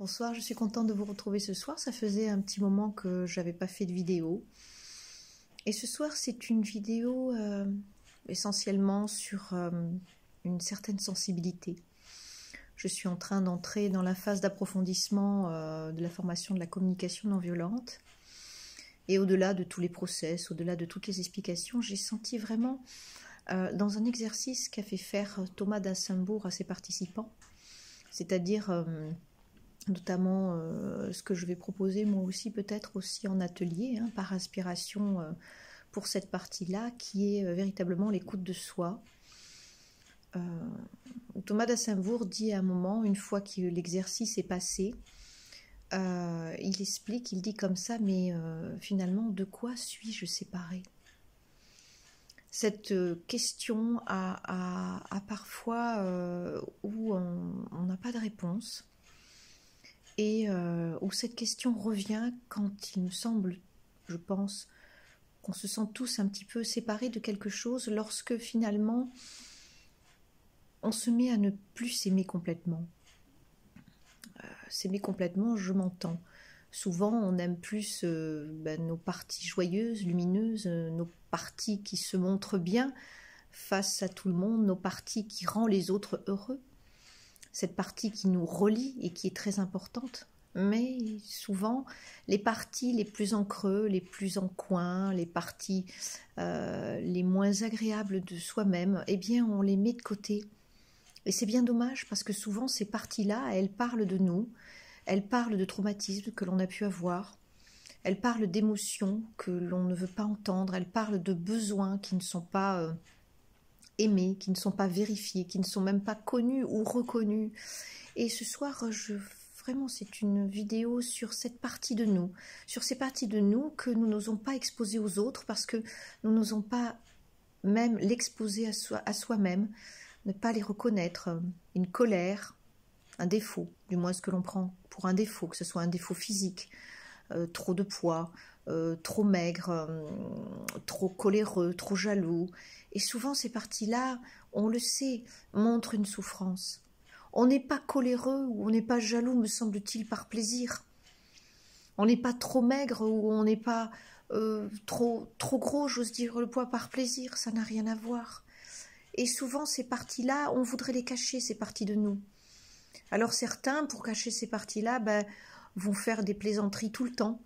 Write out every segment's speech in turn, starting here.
Bonsoir, je suis contente de vous retrouver ce soir. Ça faisait un petit moment que j'avais pas fait de vidéo. Et ce soir, c'est une vidéo essentiellement sur une certaine sensibilité. Je suis en train d'entrer dans la phase d'approfondissement de la formation de la communication non violente. Et au-delà de tous les process, au-delà de toutes les explications, j'ai senti vraiment dans un exercice qu'a fait faire Thomas d'Assembourg à ses participants, c'est-à-dire notamment ce que je vais proposer moi aussi peut-être aussi en atelier, par inspiration pour cette partie-là, qui est véritablement l'écoute de soi. Thomas d'Assembourg dit à un moment, une fois que l'exercice est passé, il explique, il dit comme ça, mais finalement, de quoi suis-je séparé? Cette question a parfois où on n'a pas de réponse, et où cette question revient quand il nous semble, je pense, qu'on se sent tous un petit peu séparés de quelque chose, lorsque finalement on se met à ne plus s'aimer complètement. S'aimer complètement, je m'entends. Souvent, on aime plus nos parties joyeuses, lumineuses, nos parties qui se montrent bien face à tout le monde, nos parties qui rendent les autres heureux. Cette partie qui nous relie et qui est très importante. Mais souvent, les parties les plus en creux, les plus en coin, les parties les moins agréables de soi-même, eh bien, on les met de côté. Et c'est bien dommage parce que souvent, ces parties-là, elles parlent de nous, elles parlent de traumatismes que l'on a pu avoir, elles parlent d'émotions que l'on ne veut pas entendre, elles parlent de besoins qui ne sont pas aimés, qui ne sont pas vérifiés, qui ne sont même pas connus ou reconnus. Et ce soir, vraiment, c'est une vidéo sur cette partie de nous, sur ces parties de nous que nous n'osons pas exposer aux autres parce que nous n'osons pas même l'exposer à soi-même, ne pas les reconnaître, une colère, un défaut, du moins ce que l'on prend pour un défaut, que ce soit un défaut physique, trop de poids, trop maigre, trop coléreux, trop jaloux. Et souvent ces parties-là, on le sait, montrent une souffrance. On n'est pas coléreux ou on n'est pas jaloux, me semble-t-il, par plaisir. On n'est pas trop maigre ou on n'est pas trop gros, j'ose dire le poids, par plaisir. Ça n'a rien à voir. Et souvent, ces parties-là, on voudrait les cacher, ces parties de nous. Alors certains, pour cacher ces parties-là, vont faire des plaisanteries tout le temps,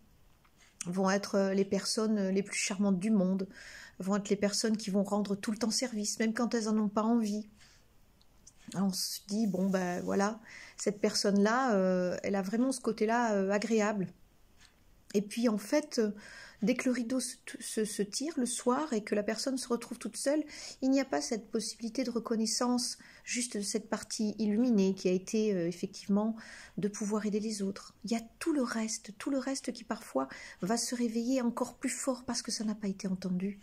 vont être les personnes les plus charmantes du monde, vont être les personnes qui vont rendre tout le temps service, même quand elles n'en ont pas envie. Alors on se dit, bon voilà, cette personne-là, elle a vraiment ce côté-là agréable. Et puis en fait, dès que le rideau se tire le soir et que la personne se retrouve toute seule, il n'y a pas cette possibilité de reconnaissance juste de cette partie illuminée qui a été effectivement de pouvoir aider les autres. Il y a tout le reste qui parfois va se réveiller encore plus fort parce que ça n'a pas été entendu.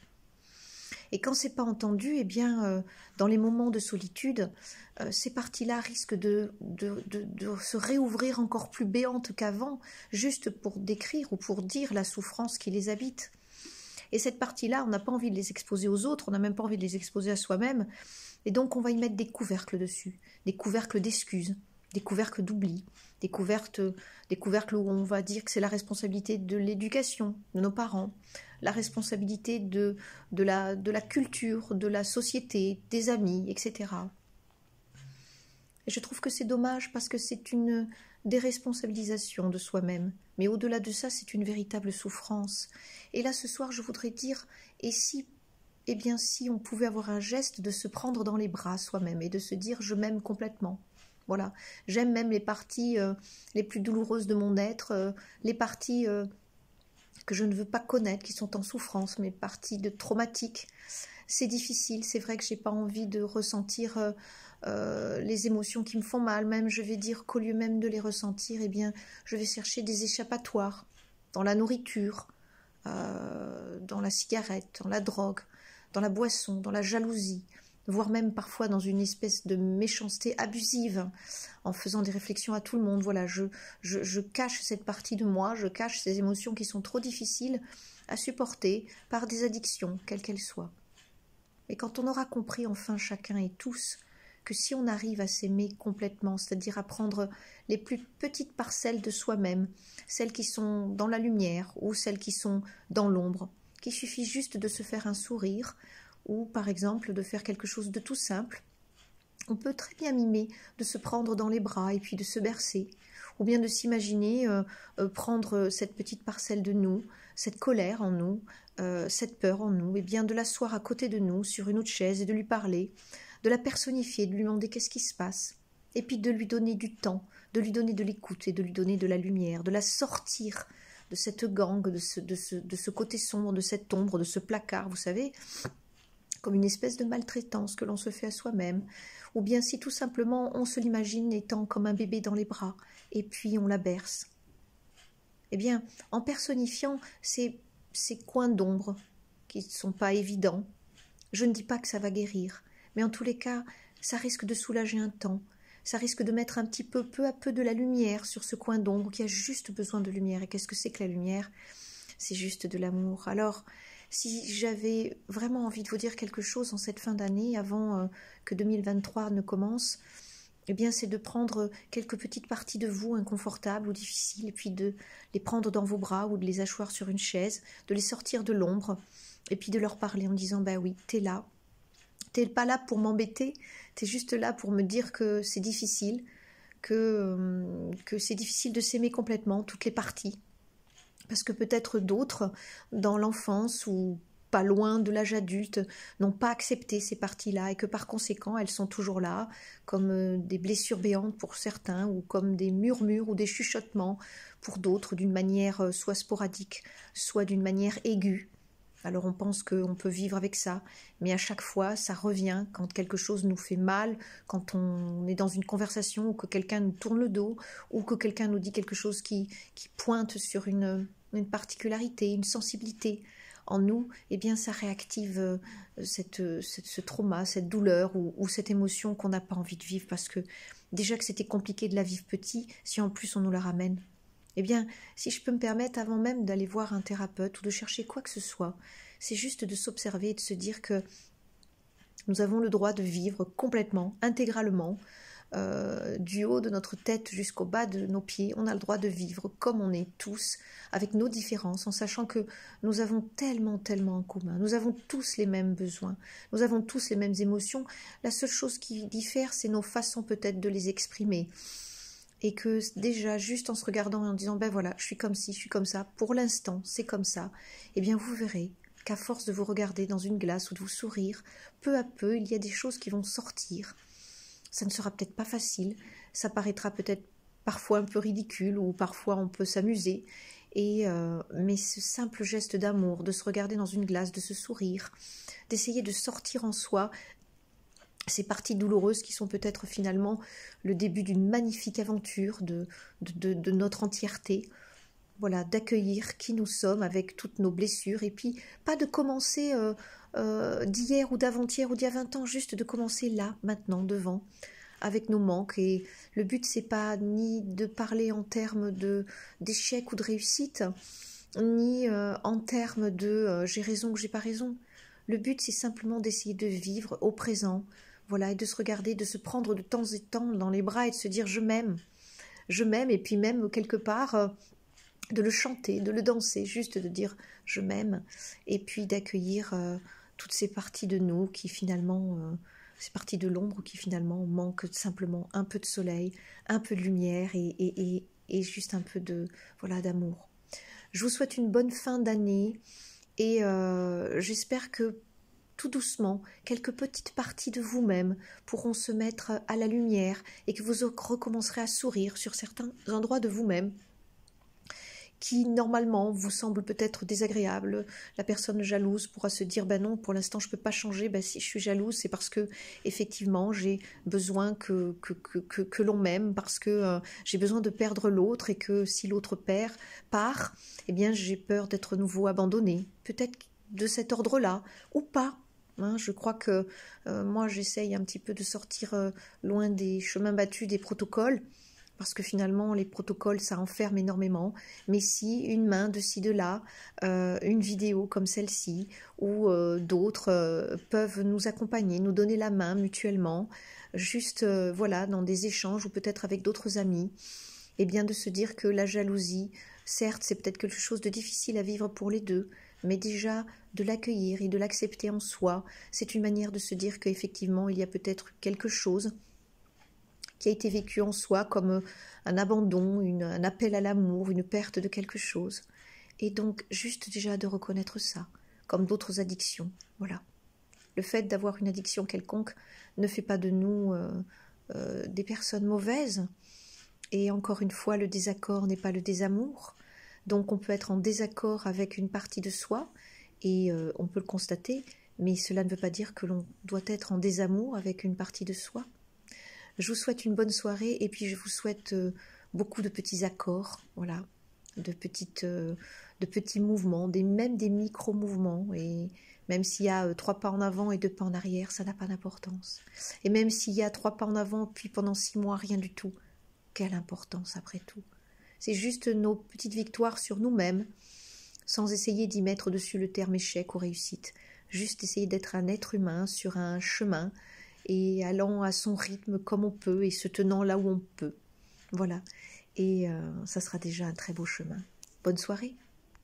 Et quand c'est pas entendu, eh bien, dans les moments de solitude, ces parties-là risquent de se réouvrir encore plus béantes qu'avant, juste pour décrire ou pour dire la souffrance qui les habite. Et cette partie-là, on n'a pas envie de les exposer aux autres, on n'a même pas envie de les exposer à soi-même, et donc on va y mettre des couvercles dessus, des couvercles d'excuses, des couvercles d'oubli, des couvercles où on va dire que c'est la responsabilité de l'éducation de nos parents, la responsabilité de la culture, de la société, des amis, etc. Et je trouve que c'est dommage parce que c'est une déresponsabilisation de soi-même. Mais au-delà de ça, c'est une véritable souffrance. Et là, ce soir, je voudrais dire, et si, eh bien, si on pouvait avoir un geste de se prendre dans les bras soi-même et de se dire, je m'aime complètement. Voilà, j'aime même les parties les plus douloureuses de mon être, les parties que je ne veux pas connaître, qui sont en souffrance, mes parties de traumatiques. C'est difficile, c'est vrai que j'ai pas envie de ressentir les émotions qui me font mal, même je vais dire qu'au lieu même de les ressentir, eh bien, je vais chercher des échappatoires dans la nourriture, dans la cigarette, dans la drogue, dans la boisson, dans la jalousie, voire même parfois dans une espèce de méchanceté abusive, en faisant des réflexions à tout le monde. Voilà, je cache cette partie de moi, je cache ces émotions qui sont trop difficiles à supporter par des addictions, quelles qu'elles soient. Et quand on aura compris enfin chacun et tous que si on arrive à s'aimer complètement, c'est-à-dire à prendre les plus petites parcelles de soi-même, celles qui sont dans la lumière ou celles qui sont dans l'ombre, qu'il suffit juste de se faire un sourire ou par exemple de faire quelque chose de tout simple. On peut très bien mimer de se prendre dans les bras et puis de se bercer, ou bien de s'imaginer prendre cette petite parcelle de nous, cette colère en nous, cette peur en nous, et bien de l'asseoir à côté de nous sur une autre chaise et de lui parler, de la personnifier, de lui demander qu'est-ce qui se passe, et puis de lui donner du temps, de lui donner de l'écoute et de lui donner de la lumière, de la sortir de cette gangue, de ce côté sombre, de cette ombre, de ce placard, vous savez, comme une espèce de maltraitance que l'on se fait à soi-même, ou bien si tout simplement on se l'imagine étant comme un bébé dans les bras, et puis on la berce. Eh bien, en personnifiant ces coins d'ombre qui ne sont pas évidents, je ne dis pas que ça va guérir, mais en tous les cas, ça risque de soulager un temps, ça risque de mettre un petit peu à peu de la lumière sur ce coin d'ombre qui a juste besoin de lumière. Et qu'est-ce que c'est que la lumière? C'est juste de l'amour. Alors, si j'avais vraiment envie de vous dire quelque chose en cette fin d'année, avant que 2023 ne commence, eh bien c'est de prendre quelques petites parties de vous inconfortables ou difficiles, et puis de les prendre dans vos bras ou de les asseoir sur une chaise, de les sortir de l'ombre, et puis de leur parler en disant « bah oui, t'es là, t'es pas là pour m'embêter, t'es juste là pour me dire que c'est difficile, que c'est difficile de s'aimer complètement, toutes les parties. » Parce que peut-être d'autres, dans l'enfance ou pas loin de l'âge adulte, n'ont pas accepté ces parties-là et que par conséquent, elles sont toujours là, comme des blessures béantes pour certains, ou comme des murmures ou des chuchotements pour d'autres, d'une manière soit sporadique, soit d'une manière aiguë. Alors on pense qu'on peut vivre avec ça, mais à chaque fois, ça revient quand quelque chose nous fait mal, quand on est dans une conversation ou que quelqu'un nous tourne le dos, ou que quelqu'un nous dit quelque chose qui pointe sur une particularité, une sensibilité en nous, eh bien ça réactive ce trauma, cette douleur ou cette émotion qu'on n'a pas envie de vivre, parce que déjà que c'était compliqué de la vivre petit, si en plus on nous la ramène. Eh bien, si je peux me permettre, avant même d'aller voir un thérapeute ou de chercher quoi que ce soit, c'est juste de s'observer et de se dire que nous avons le droit de vivre complètement, intégralement, du haut de notre tête jusqu'au bas de nos pieds. On a le droit de vivre comme on est tous, avec nos différences, en sachant que nous avons tellement en commun. Nous avons tous les mêmes besoins, nous avons tous les mêmes émotions. La seule chose qui diffère, c'est nos façons peut-être de les exprimer. Et que déjà, juste en se regardant et en disant « ben voilà, je suis comme ci, je suis comme ça, pour l'instant, c'est comme ça », eh bien vous verrez qu'à force de vous regarder dans une glace ou de vous sourire, peu à peu, il y a des choses qui vont sortir. Ça ne sera peut-être pas facile, ça paraîtra peut-être parfois un peu ridicule ou parfois on peut s'amuser, mais ce simple geste d'amour, de se regarder dans une glace, de se sourire, d'essayer de sortir en soi ces parties douloureuses qui sont peut-être finalement le début d'une magnifique aventure de notre entièreté. Voilà, d'accueillir qui nous sommes avec toutes nos blessures, et puis pas de commencer d'hier ou d'avant-hier ou d'il y a 20 ans, juste de commencer là, maintenant, devant, avec nos manques. Et le but, c'est pas ni de parler en termes d'échec ou de réussite, ni en termes de j'ai raison ou j'ai pas raison. Le but, c'est simplement d'essayer de vivre au présent, voilà, et de se regarder, de se prendre de temps en temps dans les bras et de se dire je m'aime, et puis même quelque part de le chanter, de le danser, juste de dire je m'aime, et puis d'accueillir toutes ces parties de nous qui finalement, ces parties de l'ombre qui finalement manquent simplement un peu de soleil, un peu de lumière et juste un peu d'amour. Je vous souhaite une bonne fin d'année et j'espère que tout doucement, quelques petites parties de vous-même pourront se mettre à la lumière et que vous recommencerez à sourire sur certains endroits de vous-même qui normalement vous semblent peut-être désagréables. La personne jalouse pourra se dire ben non, pour l'instant je peux pas changer, ben si je suis jalouse c'est parce que effectivement j'ai besoin que l'on m'aime, parce que j'ai besoin de perdre l'autre et que si l'autre part, eh bien j'ai peur d'être nouveau abandonnée. Peut-être de cet ordre-là ou pas. Je crois que moi j'essaye un petit peu de sortir loin des chemins battus, des protocoles, parce que finalement les protocoles ça enferme énormément, mais si une main de ci de là, une vidéo comme celle-ci ou d'autres peuvent nous accompagner, nous donner la main mutuellement, juste voilà, dans des échanges ou peut-être avec d'autres amis, et bien de se dire que la jalousie, certes c'est peut-être quelque chose de difficile à vivre pour les deux, mais déjà de l'accueillir et de l'accepter en soi, c'est une manière de se dire qu'effectivement il y a peut-être quelque chose qui a été vécu en soi comme un abandon, un appel à l'amour, une perte de quelque chose. Et donc juste déjà de reconnaître ça, comme d'autres addictions. Voilà. Le fait d'avoir une addiction quelconque ne fait pas de nous des personnes mauvaises. Et encore une fois, le désaccord n'est pas le désamour. Donc on peut être en désaccord avec une partie de soi, et on peut le constater, mais cela ne veut pas dire que l'on doit être en désamour avec une partie de soi. Je vous souhaite une bonne soirée, et puis je vous souhaite beaucoup de petits accords, voilà, de petits mouvements, même des micro-mouvements, et même s'il y a 3 pas en avant et 2 pas en arrière, ça n'a pas d'importance. Et même s'il y a 3 pas en avant, puis pendant 6 mois, rien du tout, quelle importance après tout? C'est juste nos petites victoires sur nous-mêmes, sans essayer d'y mettre dessus le terme échec ou réussite. Juste essayer d'être un être humain sur un chemin, et allant à son rythme comme on peut, et se tenant là où on peut. Voilà. Et ça sera déjà un très beau chemin. Bonne soirée.